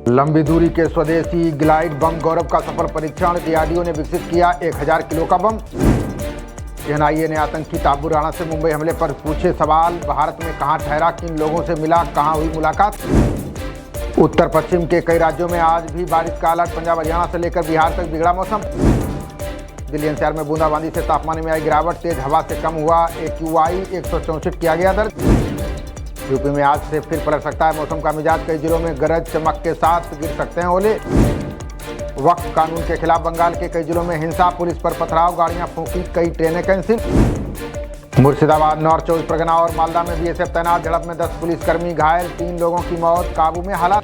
लंबी दूरी के स्वदेशी ग्लाइड बम गौरव का सफल परीक्षण। डीआरडीओ ने विकसित किया 1000 किलो का बम। एनआईए ने आतंकी ताबू राणा से मुंबई हमले पर पूछे सवाल। भारत में कहां ठहरा, किन लोगों से मिला, कहां हुई मुलाकात। उत्तर पश्चिम के कई राज्यों में आज भी बारिश का अलर्ट। पंजाब हरियाणा से लेकर बिहार तक बिगड़ा मौसम। दिल्ली एनसीआर में बूंदाबांदी से तापमान में आई गिरावट। तेज हवा से कम हुआ AQI 164 किया गया दर्ज। यूपी में आज से फिर पलट सकता है मौसम का मिजाज। कई जिलों में गरज चमक के साथ गिर सकते हैं ओले। वक्फ कानून के खिलाफ बंगाल के कई जिलों में हिंसा। पुलिस पर पथराव, गाड़ियां फूंकी, कई ट्रेनें कैंसिल। मुर्शिदाबाद, नॉर्थ 24 परगना और मालदा में बीएसएफ तैनात। झड़प में 10 पुलिसकर्मी घायल, 3 लोगों की मौत। काबू में हालात।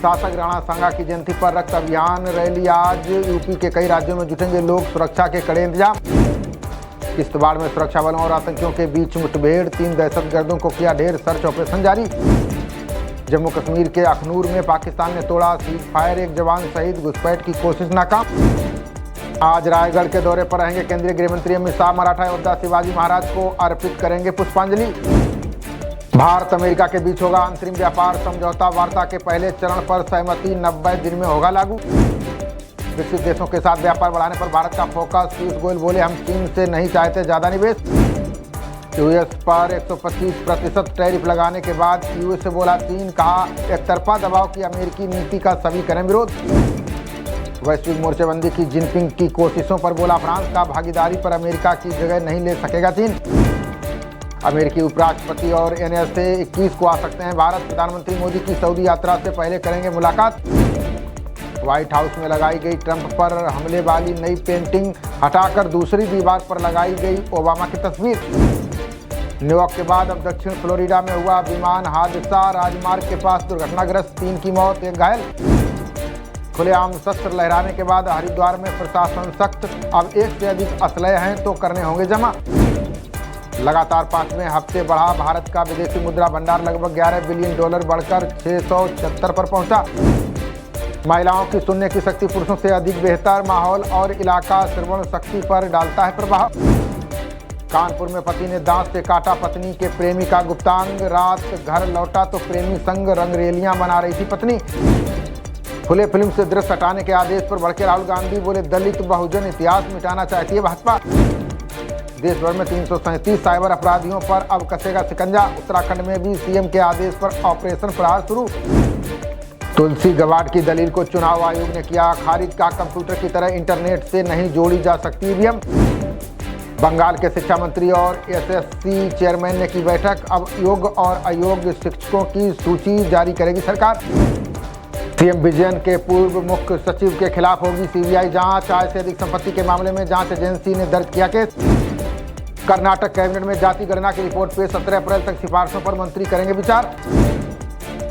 शासक राणा सांगा की जयंती पर रक्त अभियान रैली आज। यूपी के कई राज्यों में जुटेंगे लोग। सुरक्षा के कड़े इंतजाम। किश्तवाड़ में सुरक्षा बलों और आतंकियों के बीच मुठभेड़। 3 दहशतगर्दों को किया ढेर। सर्च ऑपरेशन जारी। जम्मू कश्मीर के अखनूर में पाकिस्तान ने तोड़ा सीज फायर। 1 जवान शहीद। घुसपैठ की कोशिश नाकाम। आज रायगढ़ के दौरे पर रहेंगे केंद्रीय गृह मंत्री अमित शाह। मराठा योद्धा शिवाजी महाराज को अर्पित करेंगे पुष्पांजलि। भारत अमेरिका के बीच होगा अंतरिम व्यापार समझौता। वार्ता के पहले चरण पर सहमति 90 दिन में होगा लागू। विकसित देशों के साथ व्यापार बढ़ाने पर भारत का फोकस। पीयूष गोयल बोले, हम चीन से नहीं चाहते ज्यादा निवेश। यूएस पर 125% टैरिफ लगाने के बाद यूएस से बोला चीन। कहा एकतरफा दबाव की अमेरिकी नीति का सभी करें विरोध। वैश्विक मोर्चेबंदी की जिनपिंग की कोशिशों पर बोला फ्रांस। का भागीदारी पर अमेरिका की जगह नहीं ले सकेगा चीन। अमेरिकी उपराष्ट्रपति और NSA 21 को आ सकते हैं भारत। प्रधानमंत्री मोदी की सऊदी यात्रा से पहले करेंगे मुलाकात। व्हाइट हाउस में लगाई गई ट्रंप पर हमले वाली नई पेंटिंग हटाकर दूसरी दीवार पर लगाई गई ओबामा की तस्वीर। न्यूयॉर्क के बाद अब दक्षिण फ्लोरिडा में हुआ विमान हादसा। राजमार्ग के पास दुर्घटनाग्रस्त, 3 की मौत, 1 घायल। खुलेआम शस्त्र लहराने के बाद हरिद्वार में प्रशासन सख्त। अब 1 से अधिक असलहे हैं तो करने होंगे जमा। लगातार 5वें हफ्ते बढ़ा भारत का विदेशी मुद्रा भंडार। लगभग $11 बिलियन बढ़कर 676 पर पहुंचा। महिलाओं की सुनने की शक्ति पुरुषों से अधिक बेहतर। माहौल और इलाका श्रवण शक्ति पर डालता है प्रभाव। कानपुर में पति ने दांत से काटा पत्नी के प्रेमी का गुप्तांग। रात घर लौटा तो प्रेमी संग रंगरेलियां मना रही थी पत्नी। खुले फिल्म से दृश्य हटाने के आदेश पर भड़के राहुल गांधी। बोले दलित बहुजन इतिहास मिटाना चाहती है भाजपा। देश भर में 337 साइबर अपराधियों पर अब कसेगा शिकंजा। उत्तराखंड में भी सीएम के आदेश पर ऑपरेशन प्रहार शुरू। तुलसी गवाड की दलील को चुनाव आयोग ने किया खारिज। का कंप्यूटर की तरह इंटरनेट से नहीं जोड़ी जा सकती ईवीएम। बंगाल के शिक्षा मंत्री और SSC चेयरमैन ने की बैठक। अब योग्य और अयोग्य शिक्षकों की सूची जारी करेगी सरकार। सीएम विजयन के पूर्व मुख्य सचिव के खिलाफ होगी CBI जांच। आय से अधिक संपत्ति के मामले में जांच एजेंसी ने दर्ज किया केस। कर्नाटक कैबिनेट में जाति गणना की रिपोर्ट पेश। 17 अप्रैल तक सिफारिशों पर मंत्री करेंगे विचार।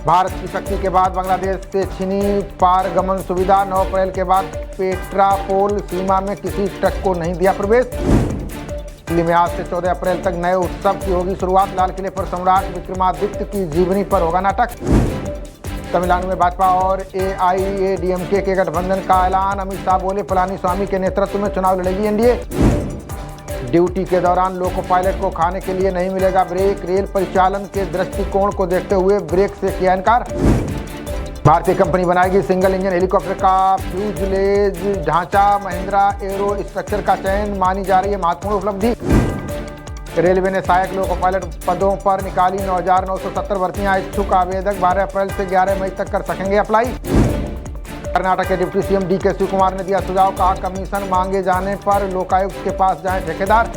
भारत की शक्ति के बाद बांग्लादेश से छिनी पारगमन सुविधा। 9 अप्रैल के बाद पेट्रापोल सीमा में किसी ट्रक को नहीं दिया प्रवेश। दिल्ली में आज से 14 अप्रैल तक नए उत्सव की होगी शुरुआत। लाल किले पर सम्राट विक्रमादित्य की जीवनी पर होगा नाटक। तमिलनाडु में भाजपा और AIADMK के गठबंधन का ऐलान। अमित शाह बोले पलानीस्वामी के नेतृत्व में चुनाव लड़ेगी NDA। ड्यूटी के दौरान लोको पायलट को खाने के लिए नहीं मिलेगा ब्रेक। रेल परिचालन के दृष्टिकोण को देखते हुए ब्रेक से किया इनकार। भारतीय कंपनी बनाएगी सिंगल इंजन हेलीकॉप्टर का फ्यूजलेज ढांचा। महिंद्रा एरो स्ट्रक्चर का चयन मानी जा रही है महत्वपूर्ण उपलब्धि। रेलवे ने सहायक लोको पायलट पदों पर निकाली 9,970 भर्तियां। इच्छुक आवेदक 12 अप्रैल से 11 मई तक कर सकेंगे अप्लाई। कर्नाटक के डिप्टी सीएम DK शिवकुमार ने दिया सुझाव। कहा कमीशन मांगे जाने पर लोकायुक्त के पास जाएं ठेकेदार।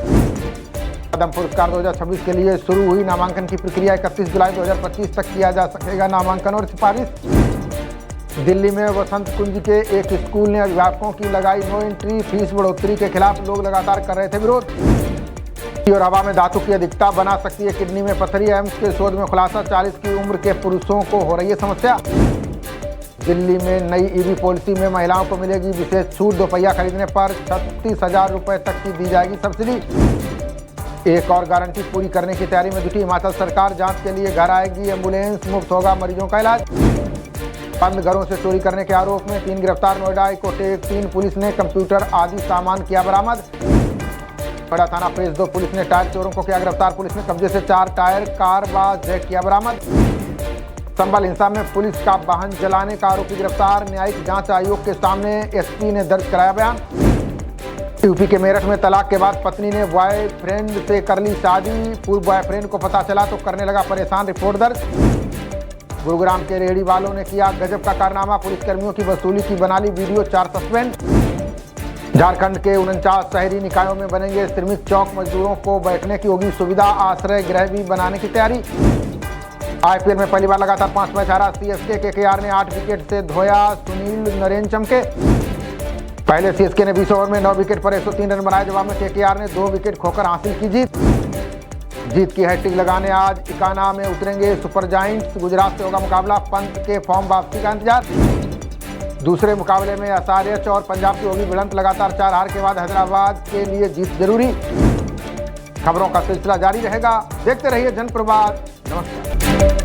पद्म पुरस्कार 2026 के लिए शुरू हुई नामांकन की प्रक्रिया। 31 जुलाई 2025 तक किया जा सकेगा नामांकन और सिफारिश। दिल्ली में वसंत कुंज के एक स्कूल ने अभिभावकों की लगाई नो एंट्री फीस बढ़ोतरी के खिलाफ लोग लगातार कर रहे थे विरोध। और हवा में धातु की अधिकता बना सकती है किडनी में पथरी। एम्स के शोध में खुलासा। 40 की उम्र के पुरुषों को हो रही है समस्या। दिल्ली में नई EV पॉलिसी में महिलाओं को मिलेगी विशेष छूट। 2 पहिया खरीदने पर 36,000 रुपये तक की दी जाएगी सब्सिडी। एक और गारंटी पूरी करने की तैयारी में जुटी हिमाचल सरकार। जांच के लिए घर आएगी एम्बुलेंस। मुफ्त होगा मरीजों का इलाज। बंद घरों से चोरी करने के आरोप में 3 गिरफ्तार। नोएडा हाईकोर्ट 3 पुलिस ने कंप्यूटर आदि सामान किया बरामद। खड़ा थाना फेज 2 पुलिस ने टायर चोरों को किया गिरफ्तार। पुलिस ने कब्जे से 4 टायर कार व जेट किया बरामद। संभल हिंसा में पुलिस का वाहन जलाने का आरोपी गिरफ्तार। न्यायिक जांच आयोग के सामने एसपी ने दर्ज कराया बयान। यूपी के मेरठ में तलाक के बाद पत्नी ने बॉयफ्रेंड से कर ली शादी। पूर्व बॉयफ्रेंड को पता चला तो करने लगा परेशान, रिपोर्ट दर्ज। गुरुग्राम के रेहड़ी वालों ने किया गजब का कारनामा। पुलिसकर्मियों की वसूली की बना ली वीडियो, 4 सस्पेंड। झारखंड के 49 शहरी निकायों में बनेंगे श्रमिक चौक। मजदूरों को बैठने की होगी सुविधा। आश्रय गृह भी बनाने की तैयारी। आईपीएल में पहली बार लगातार 5 मैच हारा सीएसके। केकेआर ने 8 विकेट से धोया। सुनील नरेन चमके। पहले सीएसके ने 20 ओवर में 9 विकेट पर 103 रन बनाए। जवाब में केकेआर ने 2 विकेट खोकर हासिल की जीत की हैट्रिक लगाने आज इकाना में उतरेंगे सुपर जायंट्स। गुजरात से होगा मुकाबला। पंत के फॉर्म वापसी का इंतजार। दूसरे मुकाबले में एसआरएच और पंजाब की होगी भिड़ंत। लगातार 4 हार के बाद हैदराबाद के लिए जीत जरूरी। खबरों का सिलसिला जारी रहेगा, देखते रहिए जनप्रवाद। नमस्कार।